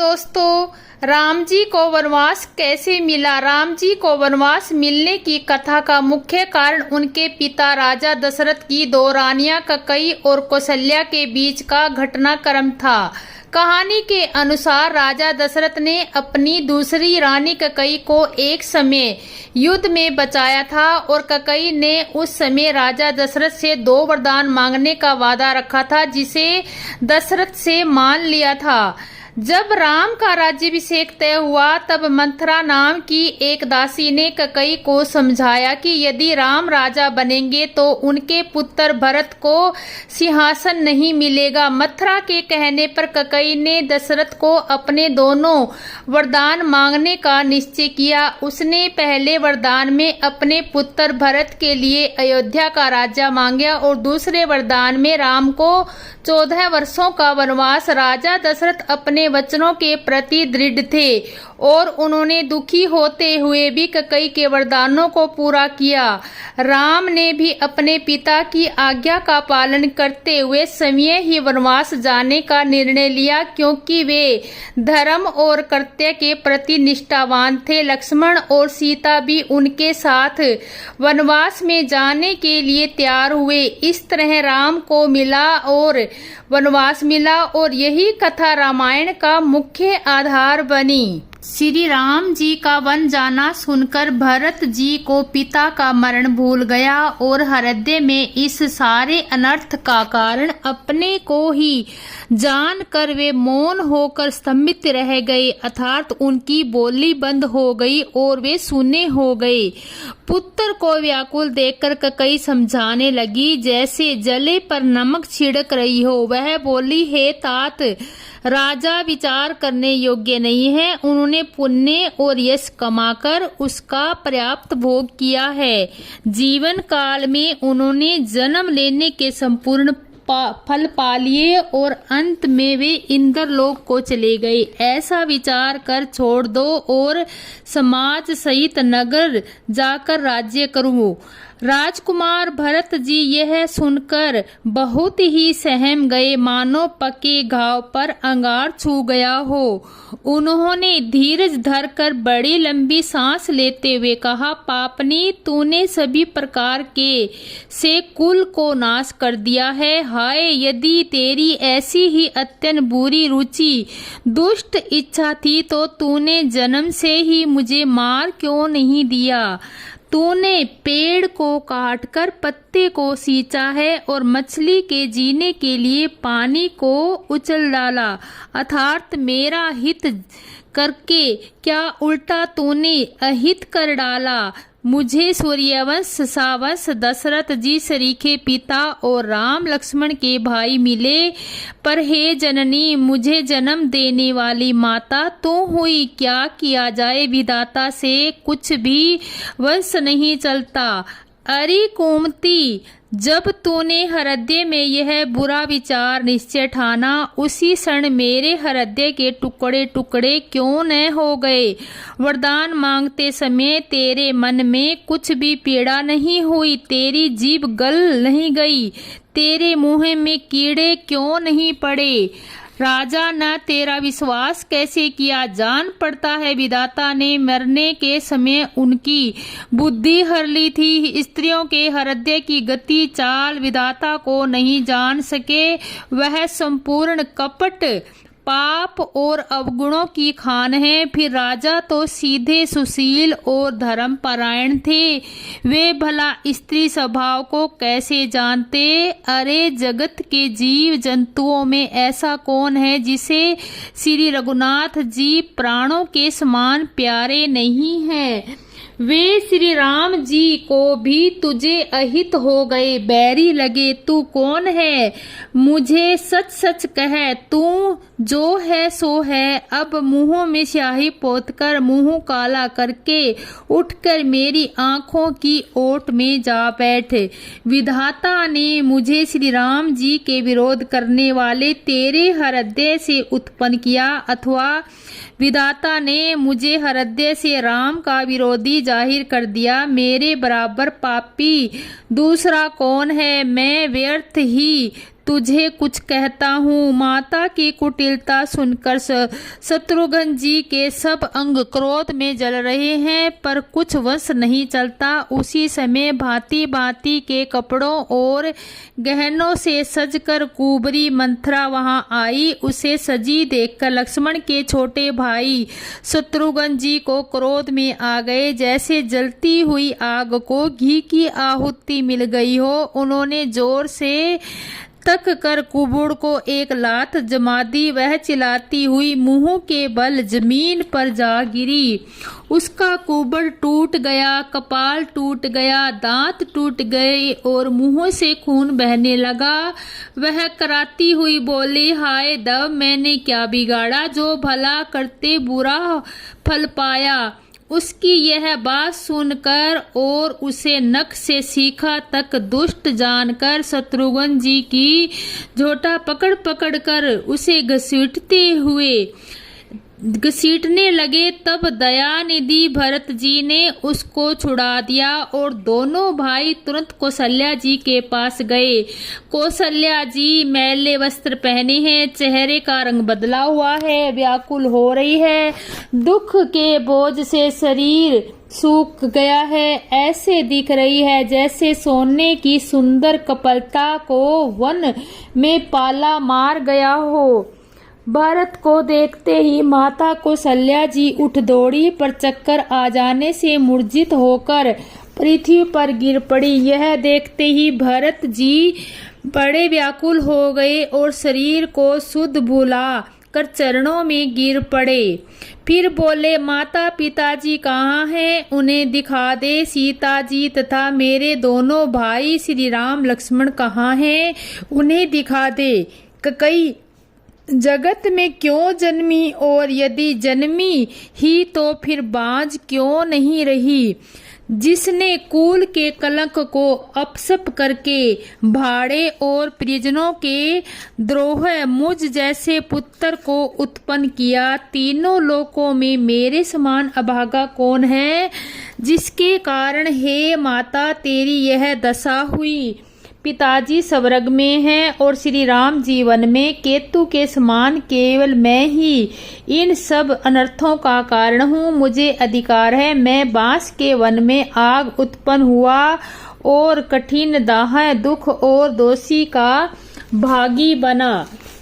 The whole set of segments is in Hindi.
दोस्तों, राम जी को वनवास कैसे मिला। राम जी को वनवास मिलने की कथा का मुख्य कारण उनके पिता राजा दशरथ की दो रानियां कैकेयी और कौशल्या के बीच का घटनाक्रम था। कहानी के अनुसार राजा दशरथ ने अपनी दूसरी रानी कैकेयी को एक समय युद्ध में बचाया था और कैकेयी ने उस समय राजा दशरथ से 2 वरदान मांगने का वादा रखा था, जिसे दशरथ से मान लिया था। जब राम का राज्याभिषेक तय हुआ तब मंथरा नाम की एक दासी ने कैकेयी को समझाया कि यदि राम राजा बनेंगे तो उनके पुत्र भरत को सिंहासन नहीं मिलेगा। मंथरा के कहने पर कैकेयी ने दशरथ को अपने दोनों वरदान मांगने का निश्चय किया। उसने पहले वरदान में अपने पुत्र भरत के लिए अयोध्या का राज्य मांगा और दूसरे वरदान में राम को 14 वर्षों का वनवास। राजा दशरथ अपने वचनों के प्रति दृढ़ थे और उन्होंने दुखी होते हुए भी कैकेयी के वरदानों को पूरा किया। राम ने भी अपने पिता की आज्ञा का पालन करते हुए स्वयं ही वनवास जाने का निर्णय लिया, क्योंकि वे धर्म और कर्तव्य के प्रति निष्ठावान थे। लक्ष्मण और सीता भी उनके साथ वनवास में जाने के लिए तैयार हुए। इस तरह राम को मिला और वनवास मिला और यही कथा रामायण का मुख्य आधार बनी। श्री राम जी का वन जाना सुनकर भरत जी को पिता का मरण भूल गया और हृदय में इस सारे अनर्थ का कारण अपने को ही जानकर वे मौन होकर स्तंभित रह गए, अर्थात उनकी बोली बंद हो गई और वे सुने हो गए। पुत्र को व्याकुल देखकर कैकेयी समझाने लगी, जैसे जले पर नमक छिड़क रही हो। वह बोली, हे तात, राजा विचार करने योग्य नहीं है। उन्होंने पुण्य और यश कमाकर उसका पर्याप्त भोग किया है। जीवन काल में उन्होंने जन्म लेने के संपूर्ण फल पा लिए और अंत में वे इंद्रलोक को चले गए। ऐसा विचार कर छोड़ दो और समाज सहित नगर जाकर राज्य करूं। राजकुमार भरत जी यह सुनकर बहुत ही सहम गए, मानो पके घाव पर अंगार छू गया हो। उन्होंने धीरज धरकर बड़ी लंबी सांस लेते हुए कहा, पापनी, तूने सभी प्रकार के से कुल को नाश कर दिया है। हाय, यदि तेरी ऐसी ही अत्यंत बुरी रुचि, दुष्ट इच्छा थी तो तूने जन्म से ही मुझे मार क्यों नहीं दिया। तूने पेड़ को काटकर पत्ते को सींचा है और मछली के जीने के लिए पानी को उछल डाला, अर्थात मेरा हित करके क्या उल्टा तूने अहित कर डाला। मुझे सूर्यवंश सावंश दशरथ जी सरीखे पिता और राम लक्ष्मण के भाई मिले, पर हे जननी, मुझे जन्म देने वाली माता तू हुई। क्या किया जाए, विधाता से कुछ भी वंश नहीं चलता। अरे कुमती, जब तूने हृदय में यह बुरा विचार निश्चय ठाना, उसी क्षण मेरे हृदय के टुकड़े टुकड़े क्यों न हो गए। वरदान मांगते समय तेरे मन में कुछ भी पीड़ा नहीं हुई, तेरी जीभ गल नहीं गई, तेरे मुंह में कीड़े क्यों नहीं पड़े। राजा न तेरा विश्वास कैसे किया। जान पड़ता है विधाता ने मरने के समय उनकी बुद्धि हर ली थी। स्त्रियों के हृदय की गति चाल विधाता को नहीं जान सके। वह संपूर्ण कपट, पाप और अवगुणों की खान है। फिर राजा तो सीधे सुशील और धर्मपरायण थे, वे भला स्त्री स्वभाव को कैसे जानते। अरे जगत के जीव जंतुओं में ऐसा कौन है जिसे श्री रघुनाथ जी प्राणों के समान प्यारे नहीं हैं। वे श्री राम जी को भी तुझे अहित हो गए, बैरी लगे। तू कौन है, मुझे सच सच कह, तू जो है सो है। अब मुंह में स्याही पोतकर मुंह काला करके उठकर मेरी आंखों की ओट में जा बैठ। विधाता ने मुझे श्री राम जी के विरोध करने वाले तेरे हृदय से उत्पन्न किया, अथवा विधाता ने मुझे हृदय से राम का विरोधी जाहिर कर दिया। मेरे बराबर पापी दूसरा कौन है। मैं व्यर्थ ही तुझे कुछ कहता हूँ। माता की कुटिलता सुनकर शत्रुघ्न जी के सब अंग क्रोध में जल रहे हैं, पर कुछ वश नहीं चलता। उसी समय भांति भांति के कपड़ों और गहनों से सजकर कुंवरी मंथरा वहां आई। उसे सजी देखकर लक्ष्मण के छोटे भाई शत्रुघ्न जी को क्रोध में आ गए, जैसे जलती हुई आग को घी की आहुति मिल गई हो। उन्होंने जोर से तक कर कुबुड़ को एक लात जमा दी। वह चिल्लाती हुई मुंह के बल जमीन पर जा गिरी। उसका कुबड़ टूट गया, कपाल टूट गया, दांत टूट गए और मुंह से खून बहने लगा। वह कराती हुई बोली, हाय दव, मैंने क्या बिगाड़ा जो भला करते बुरा फल पाया। उसकी यह बात सुनकर और उसे नख से सीखा तक दुष्ट जानकर शत्रुघ्न जी की झोटा पकड़ पकड़ कर उसे घसीटने लगे। तब दयानिधि भरत जी ने उसको छुड़ा दिया और दोनों भाई तुरंत कौशल्या जी के पास गए। कौशल्या जी मैले वस्त्र पहने हैं, चेहरे का रंग बदला हुआ है, व्याकुल हो रही है, दुख के बोझ से शरीर सूख गया है। ऐसे दिख रही है जैसे सोने की सुंदर कपलता को वन में पाला मार गया हो। भरत को देखते ही माता कौशल्या जी उठ दौड़ी, पर चक्कर आ जाने से मूर्छित होकर पृथ्वी पर गिर पड़ी। यह देखते ही भरत जी बड़े व्याकुल हो गए और शरीर को शुद्ध भुला कर चरणों में गिर पड़े। फिर बोले, माता पिताजी कहाँ हैं? उन्हें दिखा दे। सीता जी तथा मेरे दोनों भाई श्री राम लक्ष्मण कहाँ हैं? उन्हें दिखा दे। कई जगत में क्यों जन्मी, और यदि जन्मी ही तो फिर बाज क्यों नहीं रही? जिसने कुल के कलंक को अपसप करके भाड़े और परिजनों के द्रोह मुझ जैसे पुत्र को उत्पन्न किया। तीनों लोकों में मेरे समान अभागा कौन है, जिसके कारण हे माता तेरी यह दशा हुई? पिताजी स्वर्ग में हैं और श्री राम जीवन में केतु के समान केवल मैं ही इन सब अनर्थों का कारण हूँ। मुझे अधिकार है, मैं बांस के वन में आग उत्पन्न हुआ और कठिन दाह दुख और दोषी का भागी बना।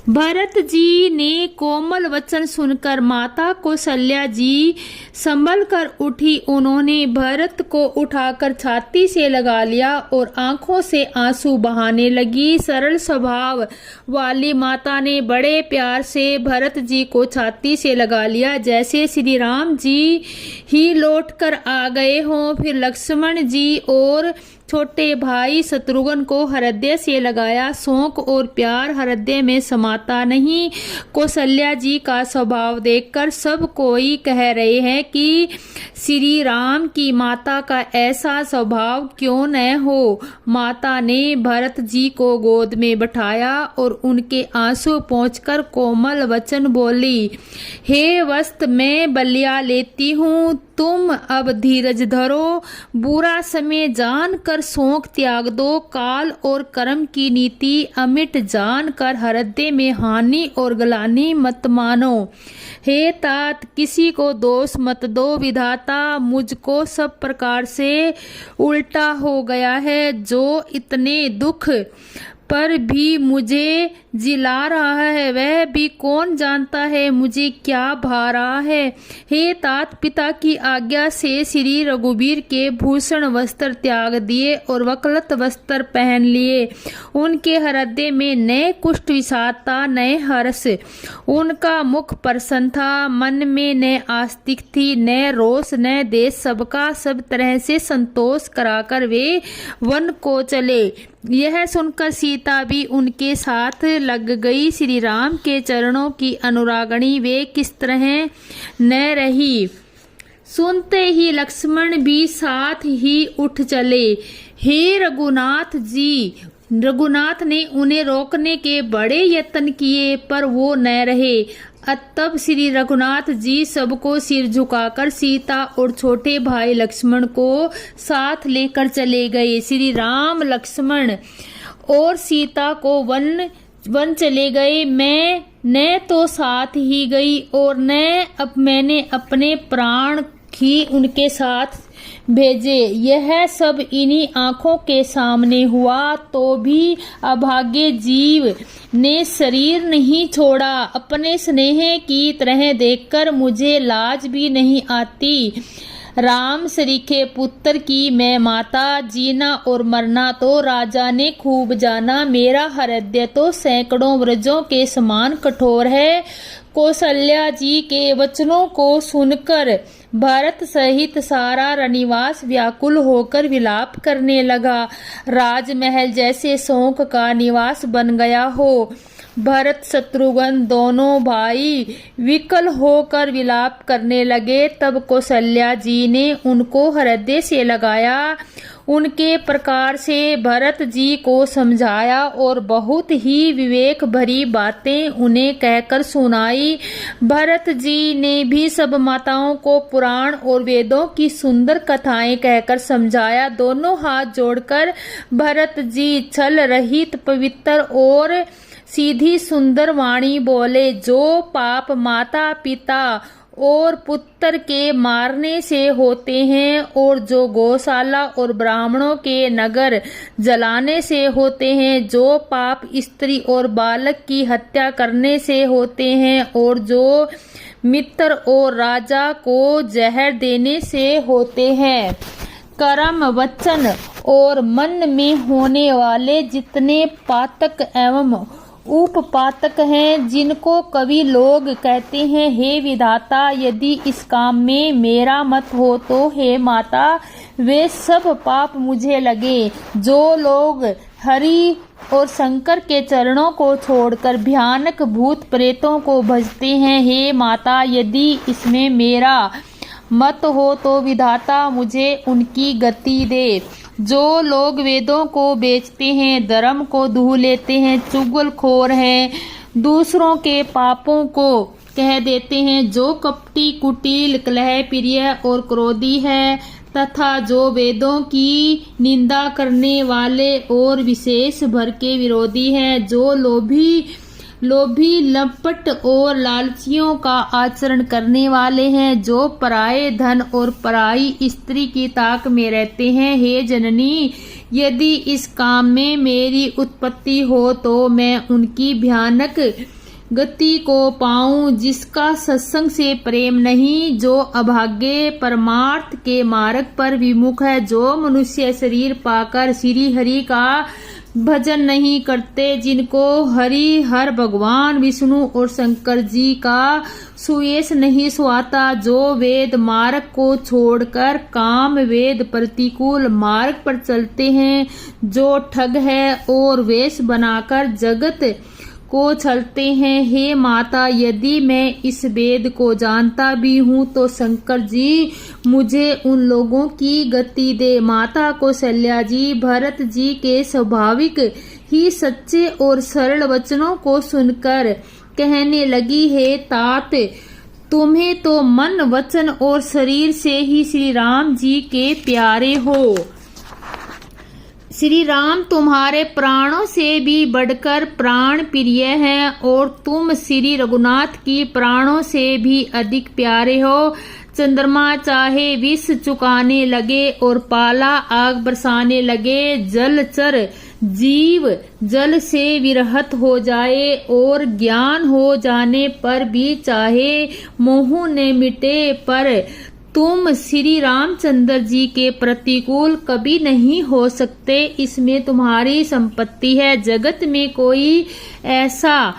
भरत जी ने कोमल वचन सुनकर माता कौशल्या जी संभल कर उठी। उन्होंने भरत को उठाकर छाती से लगा लिया और आंखों से आंसू बहाने लगी। सरल स्वभाव वाली माता ने बड़े प्यार से भरत जी को छाती से लगा लिया, जैसे श्री राम जी ही लौट कर आ गए हों। फिर लक्ष्मण जी और छोटे भाई शत्रुघ्न को हृदय से लगाया। शोक और प्यार हृदय में समाता नहीं। कौशल्या जी का स्वभाव देखकर सब कोई कह रहे हैं कि श्री राम की माता का ऐसा स्वभाव क्यों न हो। माता ने भरत जी को गोद में बैठाया और उनके आंसू पोंछकर कोमल वचन बोली, हे वस्त, मैं बलिया लेती हूँ, तुम अब धीरज धरो। बुरा समय जान कर शोक त्याग दो। काल और कर्म की नीति अमिट जान कर हृदय में हानि और ग्लानि मत मानो। हे तात, किसी को दोष मत दो। विधाता मुझको सब प्रकार से उल्टा हो गया है। जो इतने दुख पर भी मुझे जिला रहा है, वह भी कौन जानता है मुझे क्या भा रहा है। हे तात, पिता की आज्ञा से श्री रघुवीर के भूषण वस्त्र त्याग दिए और वकलत वस्त्र पहन लिए। उनके हृदय में न कुष्ठ विषादता न हर्ष। उनका मुख प्रसन्न था, मन में न आस्तिक थी, न रोष न देश। सबका सब तरह से संतोष कराकर वे वन को चले। यह सुनकर सीता भी उनके साथ लग गई। श्री राम के चरणों की अनुरागणी वे किस तरह न रही। सुनते ही लक्ष्मण भी साथ ही उठ चले। हे रघुनाथ जी, रघुनाथ ने उन्हें रोकने के बड़े यत्न किए, पर वो न रहे। तब श्री रघुनाथ जी सबको सिर झुकाकर सीता और छोटे भाई लक्ष्मण को साथ लेकर चले गए। श्री राम लक्ष्मण और सीता को वन चले गए। मैं न तो साथ ही गई और मैंने अपने प्राण ही उनके साथ भेजे। यह सब इन्हीं आंखों के सामने हुआ तो भी अभागे जीव ने शरीर नहीं छोड़ा। अपने स्नेह की तरह देखकर मुझे लाज भी नहीं आती। राम सरीखे पुत्र की मैं माता, जीना और मरना तो राजा ने खूब जाना। मेरा हृदय तो सैकड़ों व्रजों के समान कठोर है। कौशल्या जी के वचनों को सुनकर भरत सहित सारा रनिवास व्याकुल होकर विलाप करने लगा। राजमहल जैसे शोक का निवास बन गया हो। भरत शत्रुघ्न दोनों भाई विकल होकर विलाप करने लगे। तब कौशल्या जी ने उनको हृदय से लगाया, उनके प्रकार से भरत जी को समझाया और बहुत ही विवेक भरी बातें उन्हें कहकर सुनाई। भरत जी ने भी सब माताओं को पुराण और वेदों की सुंदर कथाएं कहकर समझाया। दोनों हाथ जोड़कर भरत जी छल रहित पवित्र और सीधी सुंदर वाणी बोले। जो पाप माता पिता और पुत्र के मारने से होते हैं और जो गौशाला और ब्राह्मणों के नगर जलाने से होते हैं, जो पाप स्त्री और बालक की हत्या करने से होते हैं और जो मित्र और राजा को जहर देने से होते हैं, कर्म वचन और मन में होने वाले जितने पातक एवं उपपातक हैं, जिनको कवि लोग कहते हैं, हे विधाता यदि इस काम में मेरा मत हो तो हे माता वे सब पाप मुझे लगे। जो लोग हरि और शंकर के चरणों को छोड़कर भयानक भूत प्रेतों को भजते हैं, हे माता यदि इसमें मेरा मत हो तो विधाता मुझे उनकी गति दे। जो लोग वेदों को बेचते हैं, धर्म को दूह लेते हैं, चुगलखोर हैं, दूसरों के पापों को कह देते हैं, जो कपटी कुटिल कलह प्रिय और क्रोधी है, तथा जो वेदों की निंदा करने वाले और विशेष भर के विरोधी हैं, जो लोभी लपट और लालचियों का आचरण करने वाले हैं, जो पराये धन और पराई स्त्री की ताक में रहते हैं, हे जननी यदि इस काम में मेरी उत्पत्ति हो तो मैं उनकी भयानक गति को पाऊं। जिसका सत्संग से प्रेम नहीं, जो अभागे परमार्थ के मार्ग पर विमुख है, जो मनुष्य शरीर पाकर श्री हरि का भजन नहीं करते, जिनको हर भगवान विष्णु और शंकर जी का सुयश नहीं सुहाता, जो वेद मार्ग को छोड़कर काम वेद प्रतिकूल मार्ग पर चलते हैं, जो ठग है और वेश बनाकर जगत को छलते हैं, हे माता यदि मैं इस वेद को जानता भी हूँ तो शंकर जी मुझे उन लोगों की गति दे। माता कौशल्या जी भरत जी के स्वाभाविक ही सच्चे और सरल वचनों को सुनकर कहने लगी, हे तात तुम्हें तो मन वचन और शरीर से ही श्री राम जी के प्यारे हो। श्री राम तुम्हारे प्राणों से भी बढ़कर प्राण प्रिय हैं और तुम श्री रघुनाथ की प्राणों से भी अधिक प्यारे हो। चंद्रमा चाहे विष चुकाने लगे और पाला आग बरसाने लगे, जलचर जीव जल से विरहत हो जाए और ज्ञान हो जाने पर भी चाहे मोह न मिटे, पर तुम श्री रामचंद्र जी के प्रतिकूल कभी नहीं हो सकते। इसमें तुम्हारी संपत्ति है। जगत में कोई ऐसा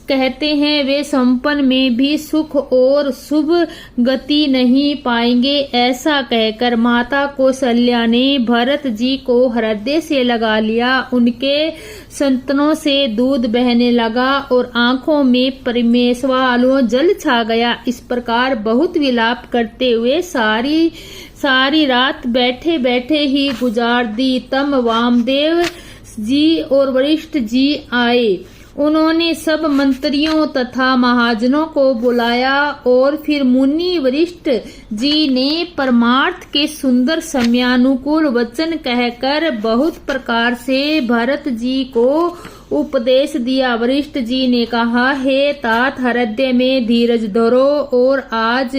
कहते हैं वे संपन्न में भी सुख और शुभ गति नहीं पाएंगे। ऐसा कहकर माता कौशल्या ने भरत जी को हृदय से लगा लिया। उनके संतनों से दूध बहने लगा और आंखों में परमेश्वरालु जल छा गया। इस प्रकार बहुत विलाप करते हुए सारी रात बैठे बैठे ही गुजार दी। तम वामदेव जी और वरिष्ठ जी आए उन्होंने सब मंत्रियों तथा महाजनों को बुलाया और फिर मुनि वरिष्ठ जी ने परमार्थ के सुंदर समयानुकूल वचन कहकर बहुत प्रकार से भरत जी को उपदेश दिया। वरिष्ठ जी ने कहा, हे तात, हृदय में धीरज धरो और आज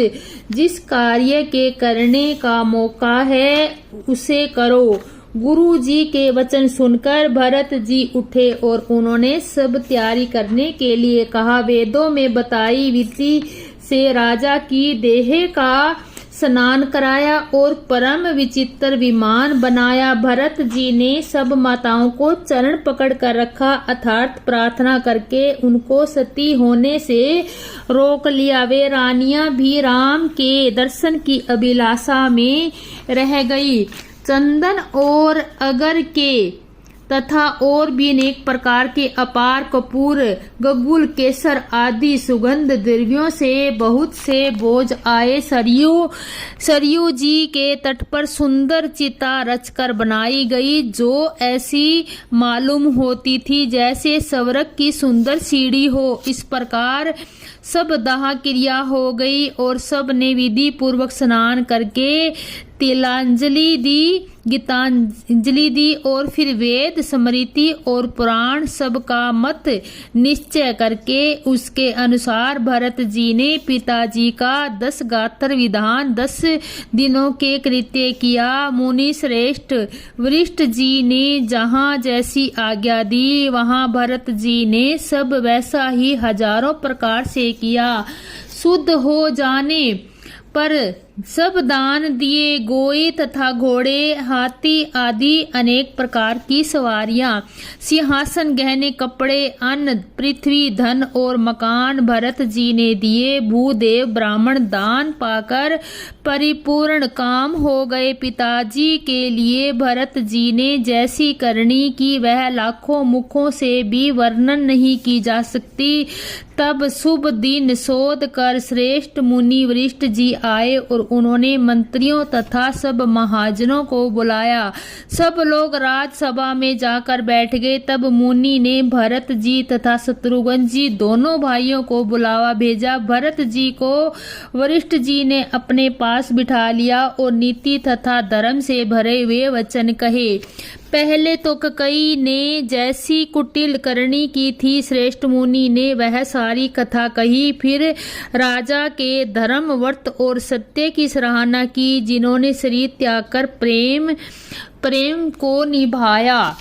जिस कार्य के करने का मौका है उसे करो। गुरु जी के वचन सुनकर भरत जी उठे और उन्होंने सब तैयारी करने के लिए कहा। वेदों में बताई विधि से राजा की देह का स्नान कराया और परम विचित्र विमान बनाया। भरत जी ने सब माताओं को चरण पकड़ कर रखा, अर्थात प्रार्थना करके उनको सती होने से रोक लिया। वे रानियां भी राम के दर्शन की अभिलाषा में रह गई। चंदन और अगर के तथा और भी अनेक प्रकार के अपार कपूर, गगुल, केसर आदि सुगंध द्रव्यों से बहुत से भोज आए। सरयू जी के तट पर सुंदर चिता रचकर बनाई गई, जो ऐसी मालूम होती थी जैसे सवरक की सुंदर सीढ़ी हो। इस प्रकार सब दाह क्रिया हो गई और सब ने विधि पूर्वक स्नान करके तिलांजलि दी, गीतांजलि दी और फिर वेद, स्मृति और पुराण सब का मत निश्चय करके उसके अनुसार भरत जी ने पिताजी का 10 गात्र विधान 10 दिनों के कृत्य किया। मुनि श्रेष्ठ वरिष्ठ जी ने जहाँ जैसी आज्ञा दी वहाँ भरत जी ने सब वैसा ही हजारों प्रकार से किया। शुद्ध हो जाने पर सब दान दिए। गोए तथा घोड़े, हाथी आदि अनेक प्रकार की सवारियां, सिंहासन, गहने, कपड़े, अन्न, पृथ्वी, धन और मकान भरत जी ने दिए। भूदेव ब्राह्मण दान पाकर परिपूर्ण काम हो गए। पिताजी के लिए भरत जी ने जैसी करनी की वह लाखों मुखों से भी वर्णन नहीं की जा सकती। तब शुभ दिन शोध कर श्रेष्ठ मुनि वरिष्ठ जी आए और उन्होंने मंत्रियों तथा सब महाजनों को बुलाया। सब लोग राजसभा में जाकर बैठ गए। तब मुनि ने भरत जी तथा शत्रुघ्न जी दोनों भाइयों को बुलावा भेजा। भरत जी को वरिष्ठ जी ने अपने पास बिठा लिया और नीति तथा धर्म से भरे हुए वचन कहे। पहले तो कई ने जैसी कुटिल करनी की थी, श्रेष्ठ मुनि ने वह सारी कथा कही। फिर राजा के धर्म, व्रत और सत्य की सराहना की, जिन्होंने शरीर त्याग कर प्रेम को निभाया।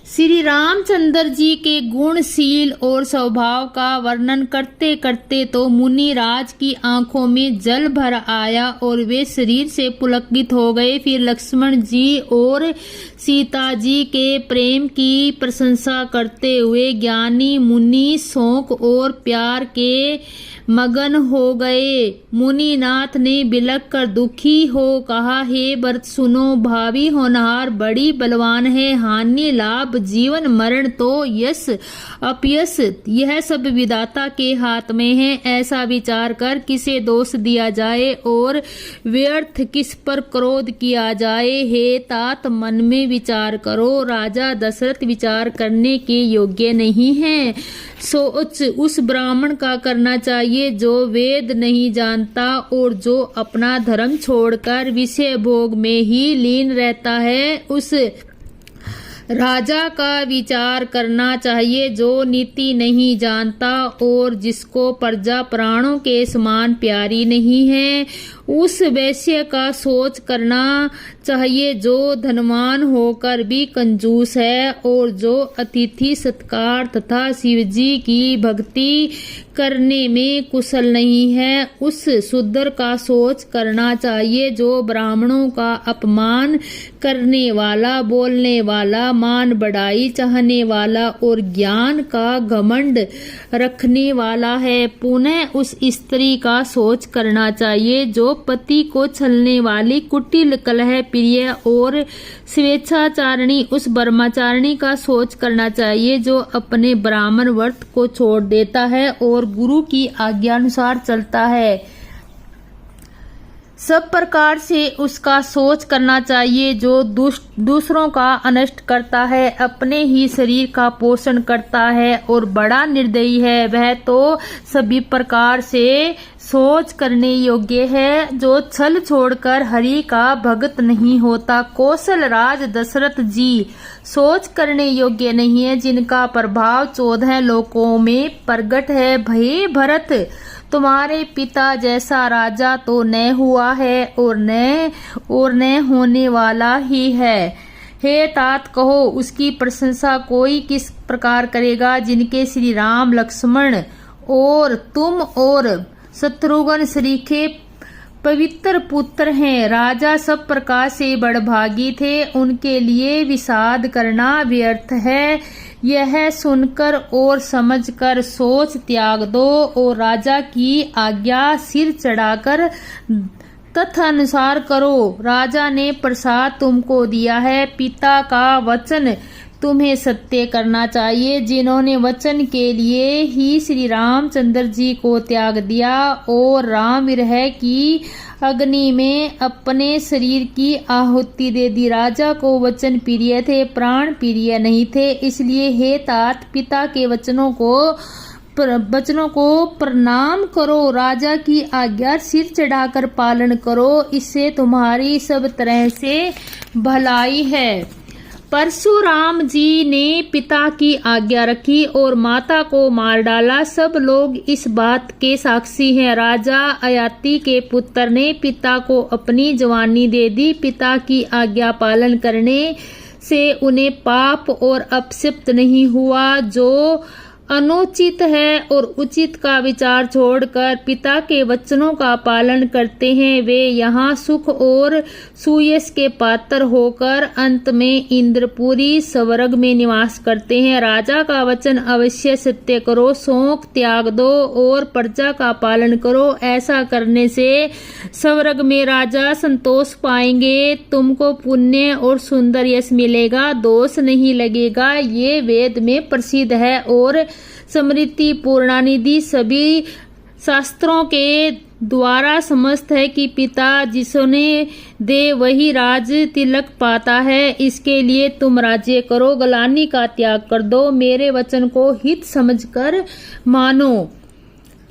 श्री रामचंद्र जी के गुणशील और स्वभाव का वर्णन करते करते तो मुनि राज की आंखों में जल भर आया और वे शरीर से पुलकित हो गए। फिर लक्ष्मण जी और सीता जी के प्रेम की प्रशंसा करते हुए ज्ञानी मुनि शोक और प्यार के मगन हो गए। मुनिनाथ ने बिलख कर दुखी हो कहा, हे भरत सुनो, भावी होनहार बड़ी बलवान है। हानि लाभ, जीवन मरण तो यश अपयश, यह सब विधाता के हाथ में है। ऐसा विचार कर किसे दोष दिया जाए और व्यर्थ किस पर क्रोध किया जाए। हे तात, मन में विचार करो। राजा दशरथ विचार करने के योग्य नहीं है। सोच उस ब्राह्मण का करना चाहिए जो वेद नहीं जानता और जो अपना धर्म छोड़कर विषय भोग में ही लीन रहता है। उस राजा का विचार करना चाहिए जो नीति नहीं जानता और जिसको प्रजा प्राणों के समान प्यारी नहीं है। उस वैश्य का सोच करना चाहिए जो धनवान होकर भी कंजूस है और जो अतिथि सत्कार तथा शिवजी की भक्ति करने में कुशल नहीं है। उस शूद्र का सोच करना चाहिए जो ब्राह्मणों का अपमान करने वाला, बोलने वाला, मान बढ़ाई चाहने वाला और ज्ञान का घमंड रखने वाला है। पुनः उस स्त्री का सोच करना चाहिए जो पति को छलने वाली, कुटिल, कलह प्रिय और स्वेच्छाचारिणी। उस ब्रह्मचारिणी का सोच करना चाहिए जो अपने ब्राह्मण व्रत को छोड़ देता है और गुरु की आज्ञा अनुसार चलता है। सब प्रकार से उसका सोच करना चाहिए। जो दूसरों का अनिष्ट करता है अपने ही शरीर का पोषण करता है और बड़ा निर्दयी है, वह तो सभी प्रकार से सोच करने योग्य है। जो छल छोड़कर हरि का भक्त नहीं होता। कौशल राज दशरथ जी सोच करने योग्य नहीं है, जिनका प्रभाव 14 लोकों में प्रगट है। भय भरत, तुम्हारे पिता जैसा राजा तो न हुआ है और न होने वाला ही है। हे तात, कहो उसकी प्रशंसा कोई किस प्रकार करेगा, जिनके श्री राम लक्ष्मण और तुम और शत्रुघ्न सरीखे पवित्र पुत्र हैं। राजा सब प्रकार से बड़भागी थे, उनके लिए विषाद करना व्यर्थ है। यह सुनकर और समझकर सोच त्याग दो और राजा की आज्ञा सिर चढ़ाकर तदनुसार करो। राजा ने प्रसाद तुमको दिया है, पिता का वचन तुम्हें सत्य करना चाहिए। जिन्होंने वचन के लिए ही श्री रामचंद्र जी को त्याग दिया और राम विरह की अग्नि में अपने शरीर की आहुति दे दी। राजा को वचन प्रिय थे, प्राण प्रिय नहीं थे। इसलिए हे तात, पिता के वचनों को प्रणाम करो, राजा की आज्ञा सिर चढ़ाकर पालन करो, इससे तुम्हारी सब तरह से भलाई है। परशुराम जी ने पिता की आज्ञा रखी और माता को मार डाला। सब लोग इस बात के साक्षी हैं। राजा अयाति के पुत्र ने पिता को अपनी जवानी दे दी। पिता की आज्ञा पालन करने से उन्हें पाप और अपशिप्त नहीं हुआ। जो अनुचित है और उचित का विचार छोड़कर पिता के वचनों का पालन करते हैं, वे यहाँ सुख और सुयश के पात्र होकर अंत में इंद्रपुरी स्वर्ग में निवास करते हैं। राजा का वचन अवश्य सत्य करो, शोक त्याग दो और प्रजा का पालन करो। ऐसा करने से स्वर्ग में राजा संतोष पाएंगे, तुमको पुण्य और सुंदर यश मिलेगा, दोष नहीं लगेगा। ये वेद में प्रसिद्ध है और स्मृति पूर्णानिधि सभी शास्त्रों के द्वारा समस्त है कि पिता जिसने दे वही राज तिलक पाता है। इसके लिए तुम राज्य करो, गलानी का त्याग कर दो, मेरे वचन को हित समझकर मानो।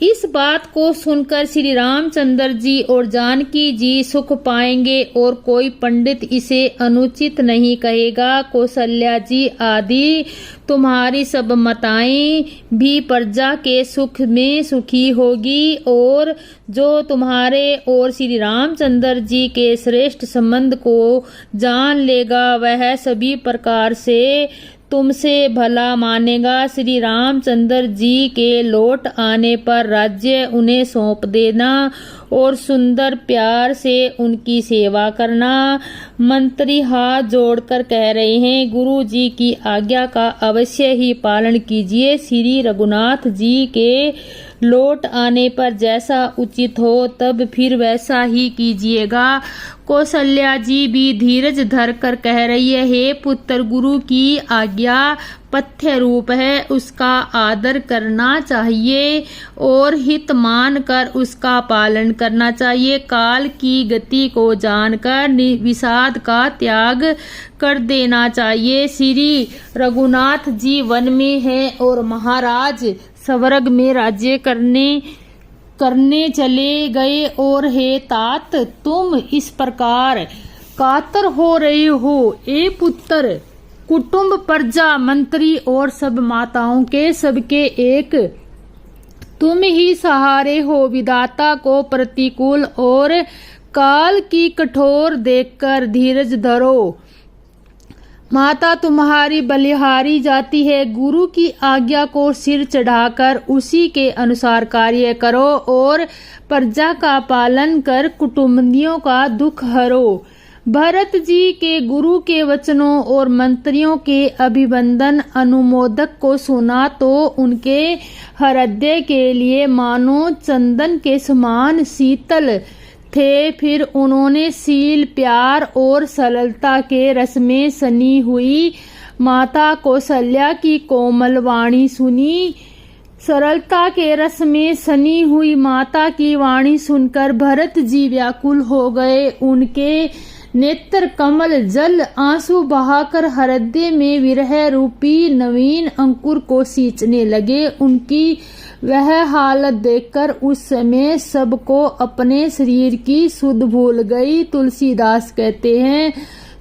इस बात को सुनकर श्री रामचंद्र जी और जानकी जी सुख पाएंगे और कोई पंडित इसे अनुचित नहीं कहेगा। कौशल्या जी आदि तुम्हारी सब माताएं भी प्रजा के सुख में सुखी होगी और जो तुम्हारे और श्री रामचंद्र जी के श्रेष्ठ संबंध को जान लेगा वह सभी प्रकार से तुमसे भला मानेगा। श्री रामचंद्र जी के लौट आने पर राज्य उन्हें सौंप देना और सुंदर प्यार से उनकी सेवा करना। मंत्री हाथ जोड़कर कह रहे हैं, गुरु जी की आज्ञा का अवश्य ही पालन कीजिए। श्री रघुनाथ जी के लौट आने पर जैसा उचित हो तब फिर वैसा ही कीजिएगा। कौशल्या जी भी धीरज धर कर कह रही है, हे पुत्र, गुरु की आज्ञा पथ्य रूप है, उसका आदर करना चाहिए और हित मान कर उसका पालन करना चाहिए। काल की गति को जानकर विषाद का त्याग कर देना चाहिए। श्री रघुनाथ जी वन में है और महाराज स्वर्ग में राज्य करने चले गए। और हे तात, तुम इस प्रकार कातर हो रहे हो। ए पुत्र, कुटुंब, प्रजा, मंत्री और सब माताओं के सबके एक तुम ही सहारे हो। विधाता को प्रतिकूल और काल की कठोर देखकर धीरज धरो। माता तुम्हारी बलिहारी जाती है। गुरु की आज्ञा को सिर चढ़ाकर उसी के अनुसार कार्य करो और प्रजा का पालन कर कुटुंबियों का दुख हरो। भरत जी के गुरु के वचनों और मंत्रियों के अभिवंदन अनुमोदक को सुना तो उनके हृदय के लिए मानो चंदन के समान शीतल थे। फिर उन्होंने शील, प्यार और सरलता के रस में सनी हुई माता कौशल्या की कोमल वाणी सुनी सरलता के रस में सनी हुई माता की वाणी सुनकर भरत जी व्याकुल हो गए। उनके नेत्र कमल जल आंसू बहाकर हृदय में विरह रूपी नवीन अंकुर को सींचने लगे। उनकी वह हालत देखकर उस समय सबको अपने शरीर की सुध भूल गई। तुलसीदास कहते हैं,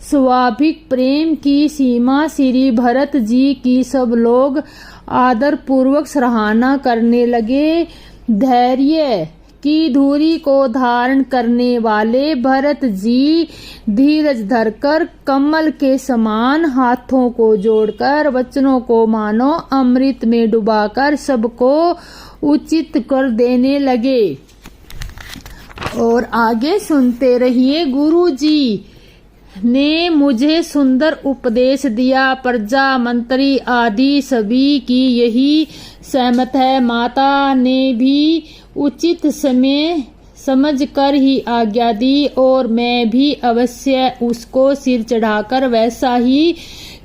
स्वाभाविक प्रेम की सीमा श्री भरत जी की सब लोग आदर पूर्वक सराहना करने लगे। धैर्य की धुरी को धारण करने वाले भरत जी धीरज धरकर कमल के समान हाथों को जोड़कर वचनों को मानो अमृत में डुबाकर सबको उचित कर देने लगे। और आगे सुनते रहिए। गुरु जी ने मुझे सुंदर उपदेश दिया। प्रजा मंत्री आदि सभी की यही सहमत है। माता ने भी उचित समय समझ कर ही आज्ञा दी और मैं भी अवश्य उसको सिर चढ़ाकर वैसा ही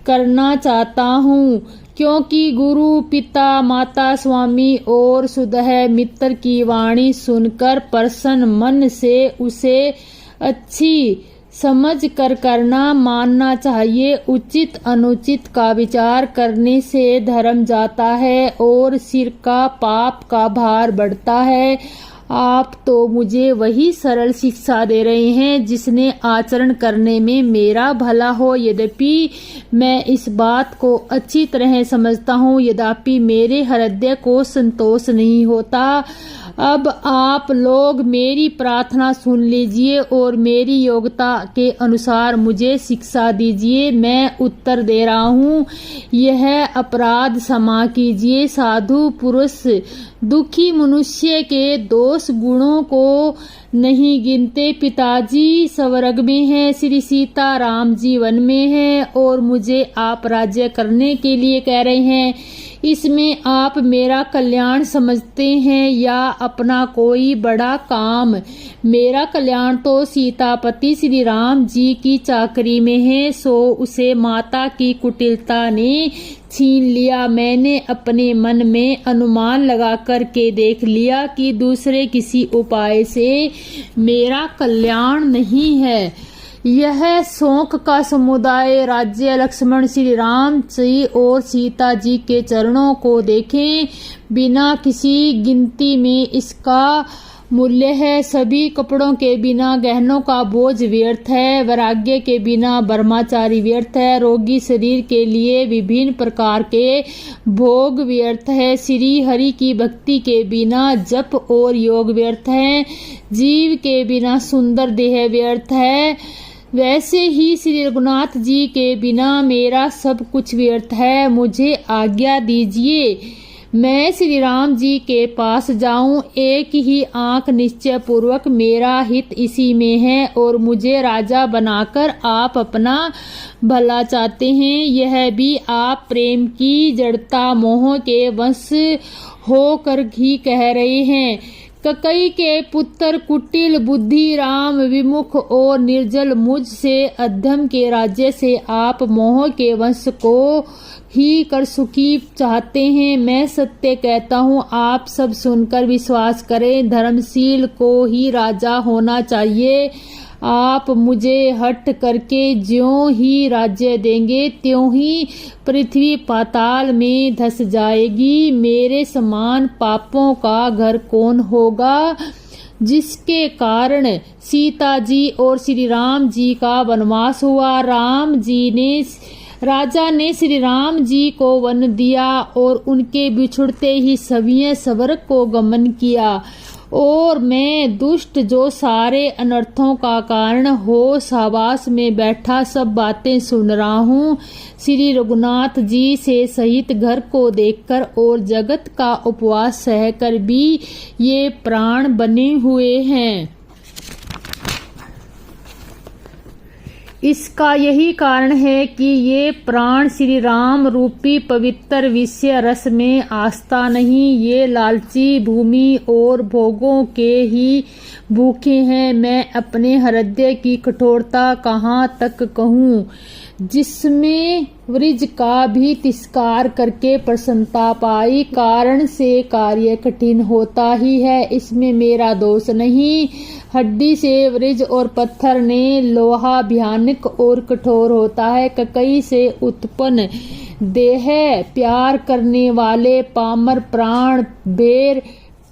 करना चाहता हूँ, क्योंकि गुरु पिता माता स्वामी और सुदह मित्र की वाणी सुनकर प्रसन्न मन से उसे अच्छी समझ कर करना मानना चाहिए। उचित अनुचित का विचार करने से धर्म जाता है और सिर का पाप का भार बढ़ता है। आप तो मुझे वही सरल शिक्षा दे रहे हैं जिसने आचरण करने में मेरा भला हो। यद्यपि मैं इस बात को अच्छी तरह समझता हूँ, यद्यपि मेरे हृदय को संतोष नहीं होता। अब आप लोग मेरी प्रार्थना सुन लीजिए और मेरी योग्यता के अनुसार मुझे शिक्षा दीजिए। मैं उत्तर दे रहा हूँ, यह अपराध क्षमा कीजिए। साधु पुरुष दुखी मनुष्य के दोष गुणों को नहीं गिनते। पिताजी स्वर्ग में है, श्री सीता राम जी वन में है और मुझे आप राज्य करने के लिए कह रहे हैं। इसमें आप मेरा कल्याण समझते हैं या अपना कोई बड़ा काम? मेरा कल्याण तो सीतापति श्री राम जी की चाकरी में है, सो उसे माता की कुटिलता ने छीन लिया। मैंने अपने मन में अनुमान लगा करके देख लिया कि दूसरे किसी उपाय से मेरा कल्याण नहीं है। यह शोक का समुदाय राज्य लक्ष्मण श्री राम जी और सीता जी के चरणों को देखें, बिना किसी गिनती में इसका मूल्य है। सभी कपड़ों के बिना गहनों का बोझ व्यर्थ है, वैराग्य के बिना ब्रह्मचारी व्यर्थ है, रोगी शरीर के लिए विभिन्न प्रकार के भोग व्यर्थ है, श्री हरि की भक्ति के बिना जप और योग व्यर्थ है, जीव के बिना सुंदर देह व्यर्थ है। वैसे ही श्री रघुनाथ जी के बिना मेरा सब कुछ व्यर्थ है। मुझे आज्ञा दीजिए मैं श्री राम जी के पास जाऊं। एक ही आंख निश्चय पूर्वक मेरा हित इसी में है और मुझे राजा बनाकर आप अपना भला चाहते हैं। यह भी आप प्रेम की जड़ता मोह के वश होकर ही कह रहे हैं। ककई के पुत्र कुटिल बुद्धि राम विमुख और निर्जल मुझ से अधम के राज्य से आप मोह के वंश को ही कर सुखी चाहते हैं। मैं सत्य कहता हूँ, आप सब सुनकर विश्वास करें, धर्मशील को ही राजा होना चाहिए। आप मुझे हट करके ज्यों ही राज्य देंगे त्यों ही पृथ्वी पाताल में धस जाएगी। मेरे समान पापों का घर कौन होगा, जिसके कारण सीता जी और श्री राम जी का वनवास हुआ। राजा ने श्री राम जी को वन दिया और उनके बिछुड़ते ही सभी स्वर्ग को गमन किया। और मैं दुष्ट जो सारे अनर्थों का कारण हो सावास में बैठा सब बातें सुन रहा हूँ। श्री रघुनाथ जी से सहित घर को देखकर और जगत का उपवास सहकर भी ये प्राण बने हुए हैं। इसका यही कारण है कि ये प्राण श्री राम रूपी पवित्र विषय रस में आस्था नहीं, ये लालची भूमि और भोगों के ही भूखे हैं। मैं अपने हृदय की कठोरता कहाँ तक कहूँ। जिसमें वृज का भी तिरस्कार करके प्रसन्नता पाई। कारण से कार्य कठिन होता ही है, इसमें मेरा दोष नहीं। हड्डी से वृज और पत्थर ने लोहा भयानक और कठोर होता है। ककई से उत्पन्न देह प्यार करने वाले पामर प्राण बेर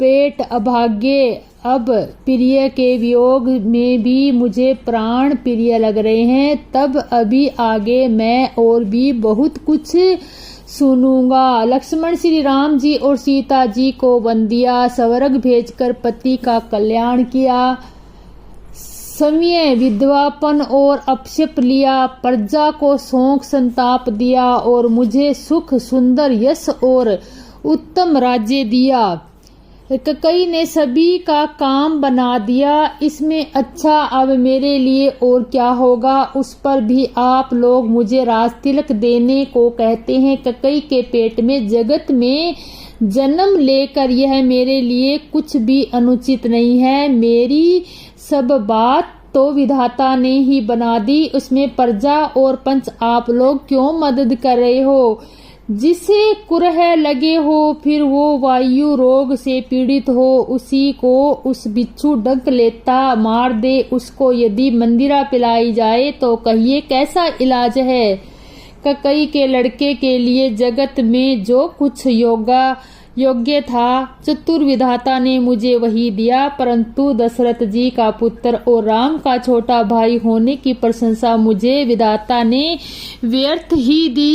पेट अभाग्य अब प्रिय के वियोग में भी मुझे प्राण प्रिय लग रहे हैं। तब अभी आगे मैं और भी बहुत कुछ सुनूंगा। लक्ष्मण श्री राम जी और सीता जी को वन दिया, स्वर्ग भेजकर पति का कल्याण किया, समय विधवापन और अपशप लिया, प्रजा को शोक संताप दिया और मुझे सुख सुंदर यश और उत्तम राज्य दिया। ककई ने सभी का काम बना दिया, इसमें अच्छा अब मेरे लिए और क्या होगा। उस पर भी आप लोग मुझे राज तिलक देने को कहते हैं। ककई के पेट में जगत में जन्म लेकर यह मेरे लिए कुछ भी अनुचित नहीं है। मेरी सब बात तो विधाता ने ही बना दी, उसमें प्रजा और पंच आप लोग क्यों मदद कर रहे हो। जिसे कुरह लगे हो फिर वो वायु रोग से पीड़ित हो, उसी को उस बिच्छू डंक लेता मार दे। उसको यदि मंदिरा पिलाई जाए तो कहिए कैसा इलाज है। ककई के लड़के के लिए जगत में जो कुछ योग्य था चतुर विधाता ने मुझे वही दिया, परंतु दशरथ जी का पुत्र और राम का छोटा भाई होने की प्रशंसा मुझे विधाता ने व्यर्थ ही दी।